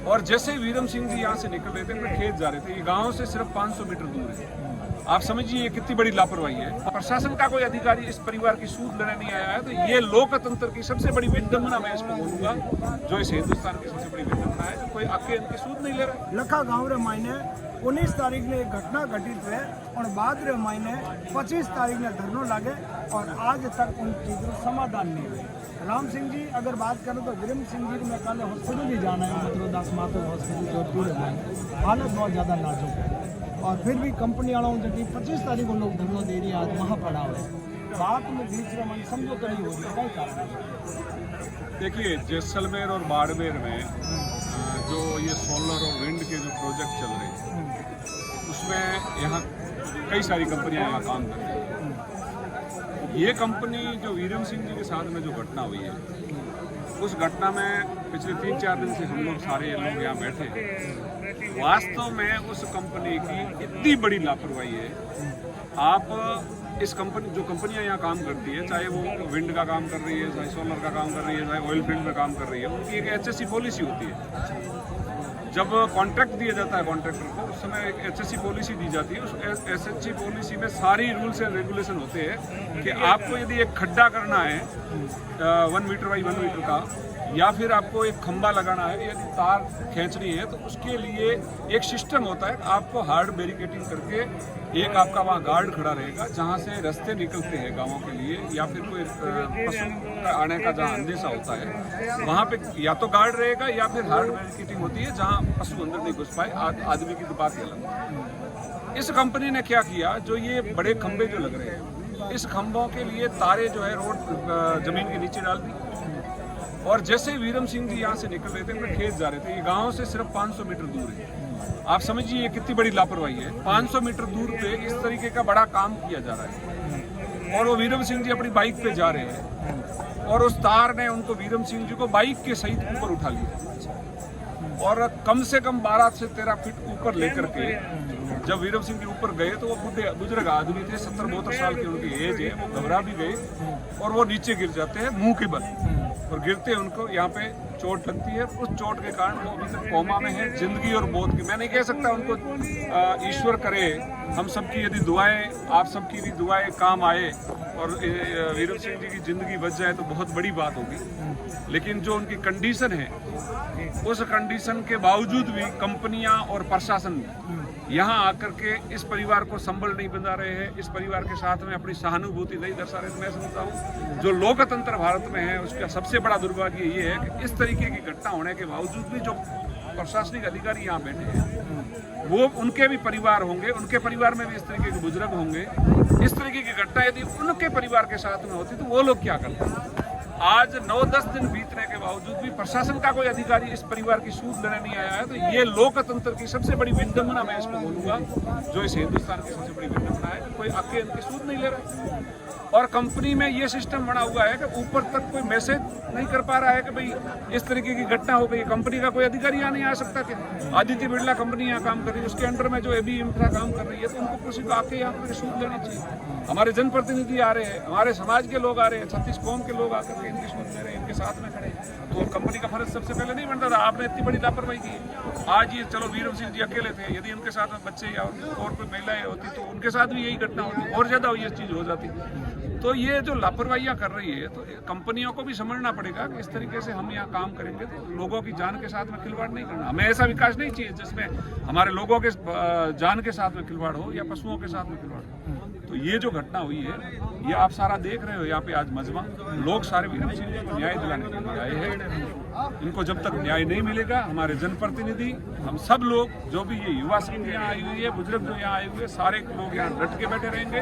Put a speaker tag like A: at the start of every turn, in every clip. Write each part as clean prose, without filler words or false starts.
A: और जैसे ही वीरम सिंह जी यहाँ से निकल रहे थे, अपने खेत जा रहे थे, ये गांव से सिर्फ 500 मीटर दूर है। आप समझिए ये कितनी बड़ी लापरवाही है। प्रशासन का कोई अधिकारी इस परिवार की सूद लेने नहीं आया है, तो ये लोकतंत्र की सबसे बड़ी विडंबना मैं इसको बोलूंगा, जो इस हिंदुस्तान की सबसे बड़ी विडंबना है, जो कोई आके इनकी सूद नहीं ले रहा।
B: लखा गाँव रे मायने 19 तारीख ने एक घटना घटित है और बाद रे मायने 25 तारीख ने धरनो लागे और आज तक उन चीज़ों समाधान नहीं हुए। राम सिंह जी अगर बात करें तो वीरम सिंह जी को मैं कल हॉस्पिटल भी जाना है, मतलब दास मातो हॉस्पिटल जोधपुर में हालत बहुत ज़्यादा नाजुक है और फिर भी कंपनी वालों जो कि 25 तारीख को लोग धरना दे रही है, आज वहाँ पड़ा हुआ है। बात में बीच में मन समझौता नहीं हो रही है, क्या कारण है?
A: देखिए, जैसलमेर और बाड़मेर में जो ये सोलर और विंड के जो प्रोजेक्ट चल रहे हैं, उसमें यहाँ कई सारी कंपनियां यहाँ काम कर रही हैं। ये कंपनी जो वीरम सिंह जी के साथ में जो घटना हुई है, उस घटना में पिछले 3-4 दिन से हम लोग सारे लोग यहाँ बैठे हैं। वास्तव में उस कंपनी की इतनी बड़ी लापरवाही है। आप इस कंपनी, जो कंपनियां यहाँ काम करती है, चाहे वो विंड का काम कर रही है, चाहे सोलर का काम कर रही है, चाहे ऑयल फील्ड में काम कर रही है, उनकी एक HSE पॉलिसी होती है। जब कॉन्ट्रैक्ट दिया जाता है कॉन्ट्रैक्टर को, उस समय एक HSE पॉलिसी दी जाती है। उस HSE पॉलिसी में सारी रूल्स एंड रेगुलेशन होते हैं कि आपको यदि एक खड्डा करना है 1 मीटर बाई 1 मीटर का, या फिर आपको एक खंबा लगाना है, यदि तार खींचनी है, तो उसके लिए एक सिस्टम होता है। आपको हार्ड बैरिकेडिंग करके एक आपका वहाँ गार्ड खड़ा रहेगा, जहाँ से रास्ते निकलते हैं गाँवों के लिए, या फिर कोई पशु का आने का जहाँ अंदेशा होता है, वहाँ पे या तो गार्ड रहेगा या फिर हार्ड बैरिकेडिंग होती है, जहाँ पशु अंदर नहीं घुस पाए। आदमी की तो बात ही अलग। इस कंपनी ने क्या किया, जो ये बड़े खंबे जो लग रहे हैं, इस खंभों के लिए तारे जो है रोड जमीन के नीचे डाल दी। और जैसे ही वीरम सिंह जी यहाँ से निकल रहे थे, अपने खेत जा रहे थे, ये गांव से सिर्फ 500 मीटर दूर है। आप समझिए ये कितनी बड़ी लापरवाही है। 500 मीटर दूर पे इस तरीके का बड़ा काम किया जा रहा है, और वो वीरम सिंह जी अपनी बाइक पे जा रहे हैं, और उस तार ने उनको, वीरम सिंह जी को बाइक के सहित ऊपर उठा लिया, और कम से कम 12 से 13 फीट ऊपर लेकर के जब वीरम सिंह के ऊपर गए, तो वो बुजुर्ग आदमी थे, 70-72 साल की उनकी एज है। वो घबरा भी गए और वो नीचे गिर जाते हैं मुंह के बल, और गिरते उनको यहाँ पे चोट लगती है। उस चोट के कारण वो अभी तक कोमा में है। जिंदगी और मौत की मैं नहीं कह सकता उनको, ईश्वर करे हम सबकी यदि दुआएं, आप सबकी भी दुआएं काम आए और वीरम सिंह जी की जिंदगी बच जाए तो बहुत बड़ी बात होगी। लेकिन जो उनकी कंडीशन है, उस कंडीशन के बावजूद भी कंपनियां और प्रशासन यहाँ आकर के इस परिवार को संबल नहीं बंधा रहे हैं, इस परिवार के साथ में अपनी सहानुभूति नहीं दर्शा रहे। मैं समझता हूँ जो लोकतंत्र भारत में है, उसका सबसे बड़ा दुर्भाग्य ये है कि इस तरीके की घटना होने के बावजूद भी जो प्रशासनिक अधिकारी यहाँ बैठे हैं, वो उनके भी परिवार होंगे, उनके परिवार में भी इस तरीके के बुजुर्ग होंगे। इस तरीके की घटना यदि उनके परिवार के साथ में होती तो वो लोग क्या करते। आज 9-10 दिन बीतने के बावजूद भी प्रशासन का कोई अधिकारी इस परिवार की सूद लेने नहीं आया है, तो ये लोकतंत्र की सबसे बड़ी विडंबना मैं इसको बोलूंगा, जो इस हिंदुस्तान की सबसे बड़ी विडंबना है। कोई आके इनकी सूद नहीं ले रहा, और कंपनी में ये सिस्टम बना हुआ है कि ऊपर तक कोई मैसेज नहीं कर पा रहा है कि भाई इस तरीके की घटना हो गई। कंपनी का कोई अधिकारी यहाँ नहीं आ सकता क्या? आदित्य बिरला कंपनी यहाँ काम कर रही है, उसके अंडर में जो AB इंफ्रा काम कर रही है, तो उनको किसी को आके यहाँ पर सूद लेनी चाहिए। हमारे जनप्रतिनिधि आ रहे हैं, हमारे समाज के लोग आ रहे हैं, 36 कौम के लोग आकर के इनकी सूद ले रहे हैं, इनके साथ में खड़े हैं। तो कंपनी का फर्ज सबसे पहले नहीं बनता था। आपने इतनी बड़ी लापरवाही की। आज ये चलो वीरम सिंह जी अकेले थे, यदि उनके साथ में बच्चे या और कोई महिलाएं होती तो उनके साथ भी यही घटना होती, और ज्यादा ये चीज हो जाती। तो ये जो लापरवाहियां कर रही है, तो कंपनियों को भी समझना पड़ेगा कि इस तरीके से हम यहाँ काम करेंगे तो लोगों की जान के साथ में खिलवाड़ नहीं करना। हमें ऐसा विकास नहीं चाहिए जिसमें हमारे लोगों के जान के साथ में खिलवाड़ हो या पशुओं के साथ में खिलवाड़ हो। तो ये जो घटना हुई है, ये आप सारा देख रहे हो। यहाँ पे आज मजमा लोग सारे वीरम सिंह जी को न्याय दिलाने के लिए आए हैं। इनको जब तक न्याय नहीं मिलेगा, हमारे जनप्रतिनिधि, हम सब लोग, जो भी ये युवा संघ यहाँ आई हुई है, बुजुर्ग जो यहाँ आए हुए, सारे लोग यहाँ डट के बैठे रहेंगे,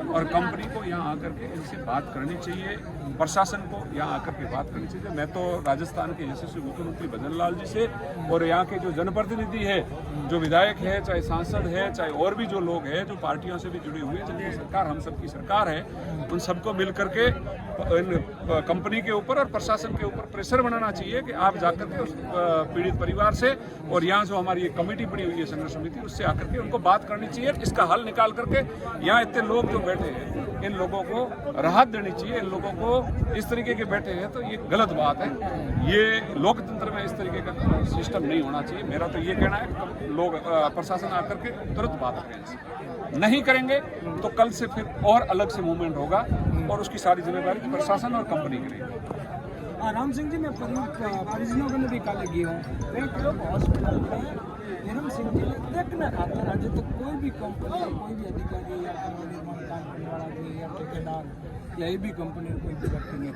A: और कंपनी को यहाँ आकर के इनसे बात करनी चाहिए, प्रशासन को यहाँ आकर के बात करनी चाहिए। मैं तो राजस्थान के यशस्वी मुख्यमंत्री भजन लाल जी से और यहाँ के जो जनप्रतिनिधि है, जो विधायक है, चाहे सांसद है, चाहे और भी जो लोग हैं, जो पार्टियों से भी जुड़े हुए हैं, जिनकी सरकार हम सबकी सरकार है, उन सबको मिल करके कंपनी के ऊपर और प्रशासन के ऊपर प्रेशर बनाना चाहिए कि आप जाकर के उस पीड़ित परिवार से, और यहाँ जो हमारी एक कमेटी बनी हुई है संघर्ष समिति, उससे आकर के उनको बात करनी चाहिए। इसका हल निकाल करके यहाँ इतने लोग जो बैठे हैं, इन लोगों को राहत देनी चाहिए। इन लोगों को इस तरीके के बैठे हैं तो ये गलत बात है। ये लोकतंत्र तंत्र में इस तरीके का सिस्टम नहीं होना चाहिए। मेरा तो ये कहना है कि लोग प्रशासन आकर के तुरंत बात करें, नहीं करेंगे तो कल से फिर और अलग से मूवमेंट होगा और उसकी सारी जिम्मेदारी प्रशासन और कंपनी करेगी।
B: राम सिंह जी, मैं परिजनों को भी कल गई हूँ। मैं कहो हॉस्पिटल में विरम सिंह जी ने देखना खातर आज तक कोई भी कंपनी या कोई भी अधिकारी या निर्माण काम करने वाला कोई या ठेकेदार या ये भी कंपनी कोई भी व्यक्ति नहीं।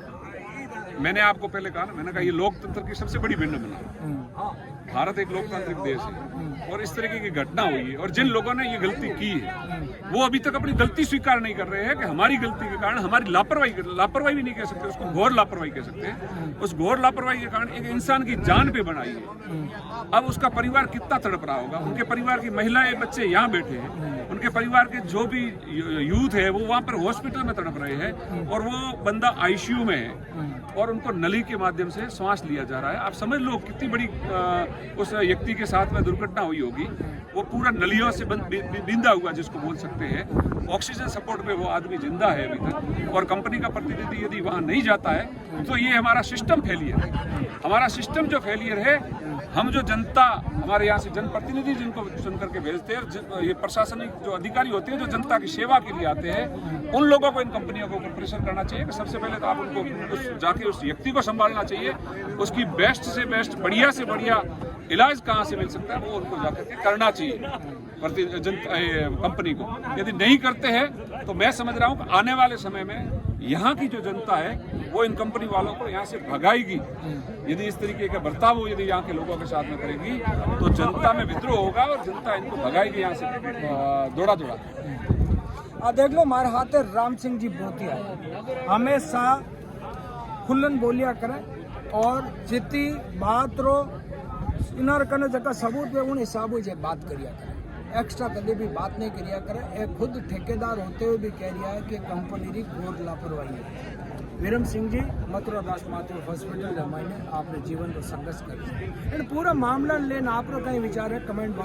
A: मैंने आपको पहले कहा ना, मैंने कहा ये लोकतंत्र की सबसे बड़ी भिन्न बना। भारत एक लोकतांत्रिक देश है और इस तरीके की घटना हुई है और जिन लोगों ने ये गलती की है वो अभी तक अपनी गलती स्वीकार नहीं कर रहे हैं कि हमारी गलती के कारण हमारी लापरवाही भी नहीं कह सकते, उसको घोर लापरवाही कह सकते हैं। उस घोर लापरवाही के कारण एक इंसान की जान पे बनाई है। अब उसका परिवार कितना तड़प रहा होगा, उनके परिवार की महिलाएं बच्चे यहाँ बैठे हैं, उनके परिवार के जो भी यूथ है वो वहाँ पर हॉस्पिटल में तड़प रहे हैं और वो बंदा आईसीयू में है और उनको नली के माध्यम से श्वास लिया जा रहा है। आप समझ लो कितनी बड़ी उस व्यक्ति के साथ में दुर्घटना हुई होगी। वो पूरा नलियों से बिंदा हुआ जिसको बोल सकते हैं, ऑक्सीजन सपोर्ट पे वो आदमी जिंदा है अभी तक। और कंपनी का प्रतिनिधि यदि वहाँ नहीं जाता है तो ये हमारा सिस्टम फेलियर है। हमारा सिस्टम जो फेलियर है, हम जो जनता हमारे यहाँ से जनप्रतिनिधि जिनको चुन करके भेजते हैं, ये प्रशासनिक जो अधिकारी होते हैं जो जनता की सेवा के लिए आते हैं, उन लोगों को इन कंपनियों को प्रेशर करना चाहिए कि सबसे पहले तो आप उनको जाके उस व्यक्ति को संभालना चाहिए, उसकी बेस्ट से बेस्ट बढ़िया से बढ़िया इलाज कहाँ से मिल सकता है वो उनको जाकर के करना चाहिए कंपनी को। यदि नहीं करते हैं तो मैं समझ रहा हूँ कि आने वाले समय में यहाँ की जो जनता है वो इन कंपनी वालों को यहाँ से भगाएगी। यदि इस तरीके का बर्ताव वो यदि यहाँ के लोगों के साथ में करेगी तो जनता में विद्रोह होगा और जनता इनको भगाएगी यहाँ से दौड़ा।
B: देख लो हमारे हाथ है राम सिंह जी बोतिया हमेशा खुलन बोलिया करें और जितनी बात रो इनार करने जगह सबूत पे उन हिसाबों से बात करिया करें, एक्स्ट्रा कभी भी बात नहीं करिया करें। एक खुद ठेकेदार होते हुए भी कह रहा है कि कंपनी की घोर लापरवाही है। विरम सिंह जी मथुरा दास माथुर हॉस्पिटल मैंने आपने जीवन को संघर्ष कर पूरा मामला लेना आप कहीं विचार है कमेंट